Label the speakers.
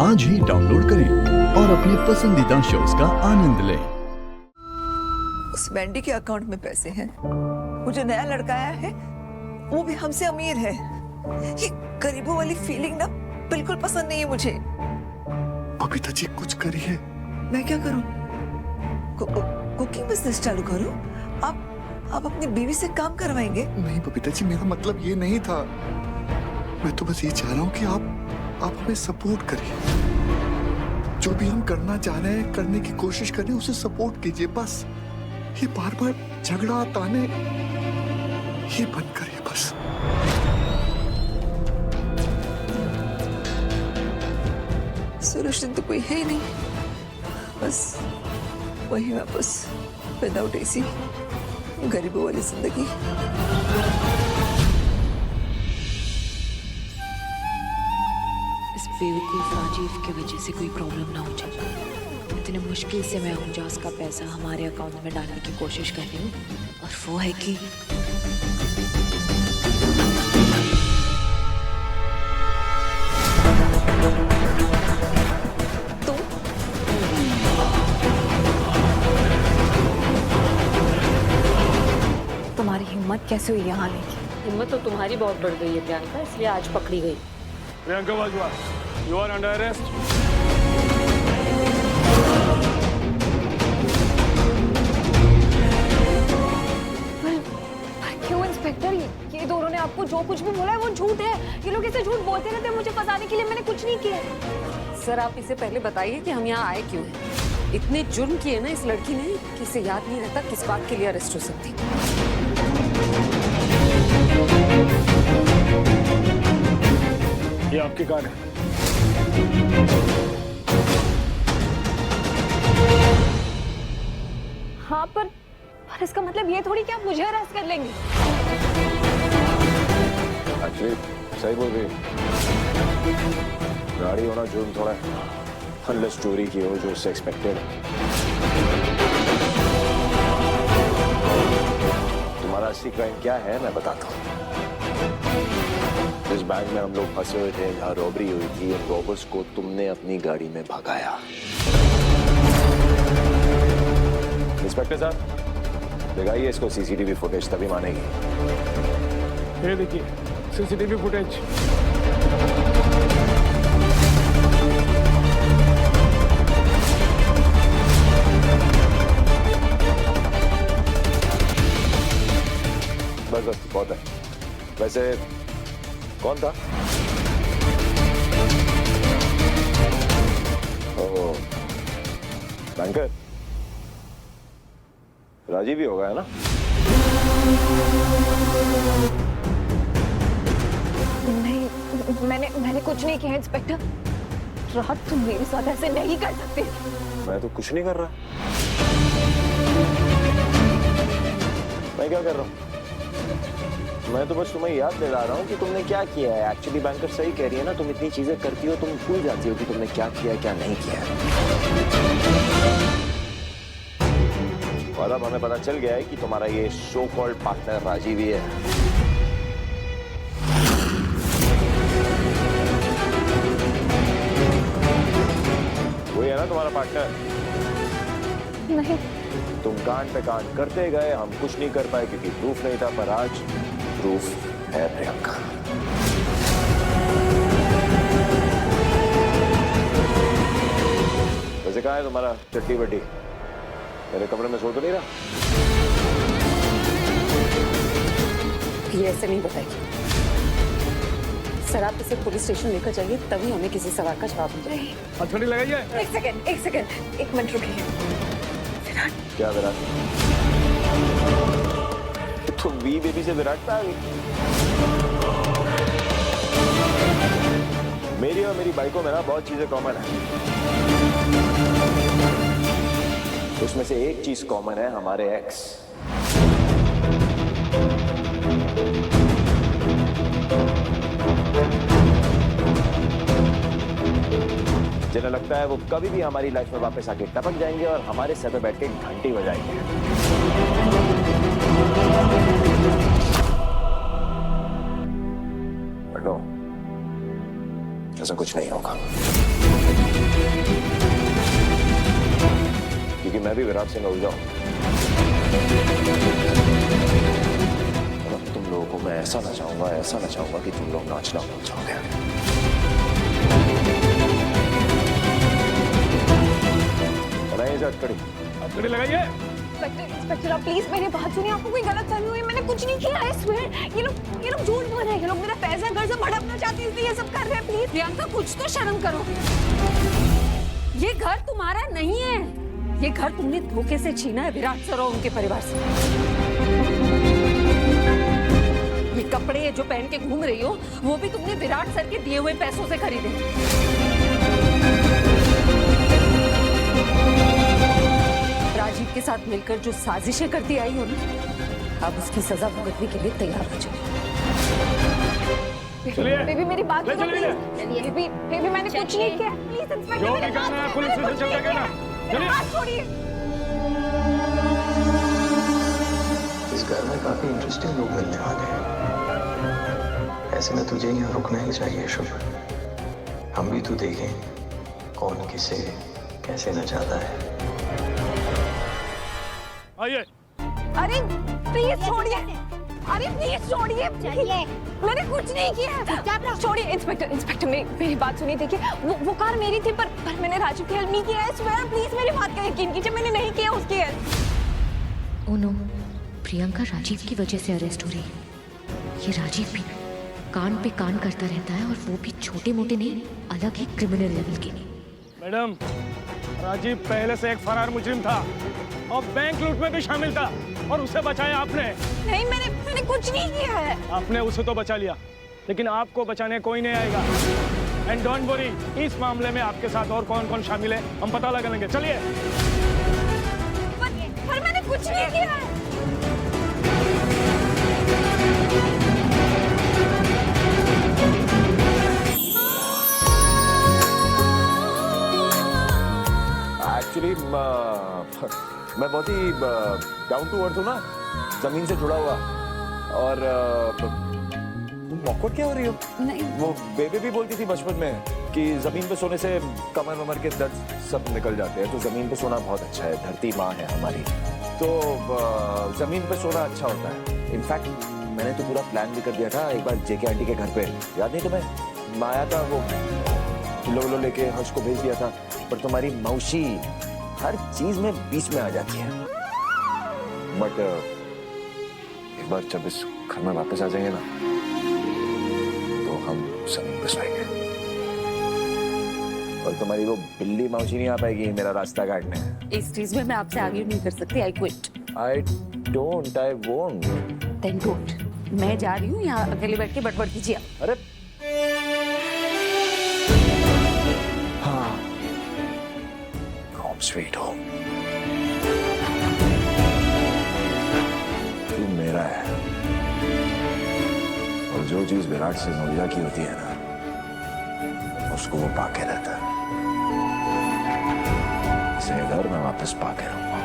Speaker 1: आज ही डाउनलोड करें और अपने पसंदीदा शोज का आनंद लें।
Speaker 2: उस बैंडी के अकाउंट में पैसे हैं। वो जो नया लड़का आया है वो भी हमसे अमीर है। ये गरीबों वाली फीलिंग ना बिल्कुल पसंद नहीं है मुझे।
Speaker 3: बबीता जी कुछ करिए।
Speaker 2: मैं क्या करूं? कुकिंग बिजनेस चालू करूं? आप अपनी बीवी से काम करवाएंगे?
Speaker 3: नहीं बबीता जी, मेरा मतलब ये नहीं था। मैं तो बस ये चाह रहा हूँ कि आप हमें सपोर्ट करिए। जो भी हम करना चाह रहे हैं, करने की कोशिश कर रहे हैं, उसे सपोर्ट कीजिए बस। ये बार बार झगड़ा ताने ये बंद करिए बस।
Speaker 2: सोल्यूशन तो कोई है ही नहीं, बस वही वापस विदाउट एसी गरीबों वाली जिंदगी।
Speaker 4: इस बेवकूफ राजीव की वजह से कोई प्रॉब्लम ना हो जाए। इतने मुश्किल से मैं उनजास का पैसा हमारे अकाउंट में डालने की कोशिश कर रही हूँ, और वो है कि
Speaker 5: तुम्हारी हिम्मत कैसे हुई यहाँ आने की?
Speaker 4: हिम्मत तो तुम्हारी बहुत बढ़ गई है प्रियंका, इसलिए आज पकड़ी गई।
Speaker 6: प्रियंका वाजवा, you are under arrest.
Speaker 5: पर क्यों इंस्पेक्टर? ये दोनों ने आपको जो कुछ भी बोला है वो झूठ है। ये लोग ऐसे झूठ बोलते रहते हैं मुझे फंसाने के लिए। मैंने कुछ नहीं किया।
Speaker 7: सर आप इसे पहले बताइए कि हम यहाँ आए क्यों हैं। इतने जुर्म किए ना इस लड़की ने कि इसे याद नहीं रहता किस बात के लिए अरेस्ट हो सकती।
Speaker 6: ये आपकी कार है।
Speaker 5: हाँ पर इसका मतलब ये थोड़ी कि आप मुझे अरेस्ट कर लेंगे।
Speaker 8: एक्चुअली सही बोल रही गाड़ी होना जुर्म थोड़ा है, अनलेस चोरी की हो जो उससे एक्सपेक्टेड है। तुम्हारा असली क्राइम क्या है मैं बताता हूँ। जिस बैंक में हम लोग फंसे हुए थे, जहाँ रॉबरी हुई थी, उन रॉबर्स को तुमने अपनी गाड़ी में भगाया। इंस्पेक्टर साहब दिखाइए इसको सीसीटीवी फुटेज, तभी मानेगी।
Speaker 6: ये देखिए सीसीटीवी फुटेज।
Speaker 8: बस बस बहुत है। वैसे कौन था? ओ बैंकर राजीव ही होगा, है ना?
Speaker 5: नहीं, मैंने कुछ नहीं किया इंस्पेक्टर। रात तुम मेरे साथ ऐसे नहीं कर सकते।
Speaker 8: मैं तो कुछ नहीं कर रहा। मैं क्या कर रहा हूँ? मैं तो बस तुम्हें याद दिला रहा हूँ कि तुमने क्या किया है। एक्चुअली बैंकर सही कह रही है ना, तुम इतनी चीजें करती हो, तुम भूल जाती हो कि तुमने क्या किया क्या नहीं किया। और अब हमें पता चल गया है कि तुम्हारा ये सो कॉल्ड पार्टनर राजीव ही है। वही है ना तुम्हारा पार्टनर?
Speaker 5: नहीं।
Speaker 8: तुम कांड पे कांड करते गए, हम कुछ नहीं कर पाए क्योंकि प्रूफ नहीं था, पर आज प्रूफ है प्रियंका। वैसे कहाँ है तुम्हारा चट्टी बड्डी? मेरे कमरे में सो तो नहीं रहा?
Speaker 7: ये ऐसे नहीं बताएगी। सर आप इसे पुलिस स्टेशन लेकर जाइए, तभी हमें किसी सवाल का जवाब मिल जाएगी।
Speaker 6: हथौड़ी लगाइए।
Speaker 5: एक सेकंड, एक मिनट रुकिए।
Speaker 8: क्या विराट? तो वी बेबी से विराट पे आ गई। मेरी और मेरी बाइकों में ना बहुत चीजें कॉमन है। उसमें से एक चीज कॉमन है, हमारे एक्स। जिन्हें लगता है वो कभी भी हमारी लाइफ में वापस आके टपक जाएंगे और हमारे सर पे बैठ के घंटी बजाएंगे। बट नो, ऐसा कुछ नहीं होगा। मैं भी विराट सिंह हो जाऊं। अब तुम लोगों को मैं ऐसा नचाऊंगा कि तुम लोग नाचना भूल जाओगे। बनाइए अटकड़ी।
Speaker 6: अटकड़ी लगाइए।
Speaker 5: इंस्पेक्टर आप प्लीज मेरी बात सुनिए, आपको कोई गलत फहमी हुई, मैंने कुछ नहीं किया। आई स्वेयर ये लोग झूठ बोल रहे हैं, ये लोग मेरा पैसा घर से भड़कना चाहते हैं, इसलिए ये सब कर रहे हैं। प्लीज
Speaker 7: प्रियंका कुछ तो शर्म करो। ये घर तुम्हारा नहीं है, ये घर तुमने धोखे से छीना है विराट सर और उनके परिवार से। ये कपड़े जो पहन के घूम रही हो वो भी तुमने विराट सर के दिए हुए पैसों से खरीदे। राजीव के साथ मिलकर जो साजिशें करती आई हो ना, अब उसकी सजा भुगतने के लिए तैयार हो जाओ।
Speaker 5: बेबी मेरी बात सुनो
Speaker 6: चलिए।
Speaker 5: प्लीज। बेबी मैंने कुछ नहीं किया, प्लीज इंस्पेक्टर
Speaker 6: जो
Speaker 5: मेरी
Speaker 6: भी
Speaker 5: बात
Speaker 6: कहना है
Speaker 5: सुनो,
Speaker 6: पुलिस
Speaker 5: मैंने
Speaker 6: स्टेशन
Speaker 5: कुछ
Speaker 6: चल
Speaker 5: नहीं
Speaker 6: के कहना।
Speaker 5: किया।
Speaker 6: चलिए।
Speaker 5: बात छोड़िए।
Speaker 9: इस घर में काफी इंटरेस्टिंग लोग मिलने वाले हैं। ऐसे में तुझे यहाँ रुकना ही चाहिए शुभ। हम भी तो देखें कौन किसे कैसे नचाता है।
Speaker 6: आइए।
Speaker 5: अरे प्लीज छोड़िए, अरे प्लीज छोड़िए, मैंने कुछ नहीं किया। छोड़िए इंस्पेक्टर मेरी बात सुनिए। देखिए वो कार मेरी थी, पर मैंने राजीव की हेल्प नहीं किया है। स्वेयर प्लीज मेरी बात का यकीन कीजिए, मैंने नहीं किया उसकी help.
Speaker 4: Oh no, Priyanka Rajiv की वजह से अरेस्ट हो रही है। ये राजीव भी कान पे कान करता रहता है, और वो भी छोटे मोटे नहीं, अलग ही क्रिमिनल लेवल के।
Speaker 6: मैडम, राजीव पहले से एक फरार मुजरिम था और बैंक लूट में भी शामिल था, और उसे बचाया आपने।
Speaker 5: नहीं मैंने कुछ नहीं किया है।
Speaker 6: आपने उसे तो बचा लिया, लेकिन आपको बचाने कोई नहीं आएगा। एंड डोंट वरी, इस मामले में आपके साथ और कौन कौन शामिल है हम पता लगा लेंगे। चलिए।
Speaker 5: पर मैंने कुछ नहीं किया है।
Speaker 8: एक्चुअली मैं बहुत ही डाउन टू अर्थ हूँ ना, जमीन से जुड़ा हुआ। और मौकट क्या हो रही हो?
Speaker 7: नहीं।
Speaker 8: वो बेबी भी बोलती थी बचपन में कि जमीन पे सोने से कमर वमर के दर्द सब निकल जाते हैं, तो जमीन पे सोना बहुत अच्छा है, धरती माँ है हमारी, तो जमीन पे सोना अच्छा होता है। इनफैक्ट मैंने तो पूरा प्लान भी कर दिया था एक बार जेके आंटी के घर पे, याद नहीं तुम्हें? माया का वो किलो लेके हर्ष को भेज दिया था, पर तुम्हारी मौसी हर चीज में बीच में आ जाती है। बट एक बार जब इस घर में वापस आ जाएंगे ना, तो हम जमीन पे सोएंगे, और तुम्हारी वो बिल्ली मौसी नहीं आ पाएगी मेरा रास्ता काटने।
Speaker 7: इस चीज में मैं आपसे आगे नहीं कर सकती। I quit.
Speaker 8: I won't.
Speaker 7: Then don't. मैं जा रही हूँ, यहाँ अकेले बैठ के बटबड़ कीजिए।
Speaker 8: अरे हाँ, होम स्वीट होम। तू मेरा है, और जो चीज विराट से नोलिया की होती है ना, उसको वो पाके रहता है। इसे घर में वापस पाके रहूंगा।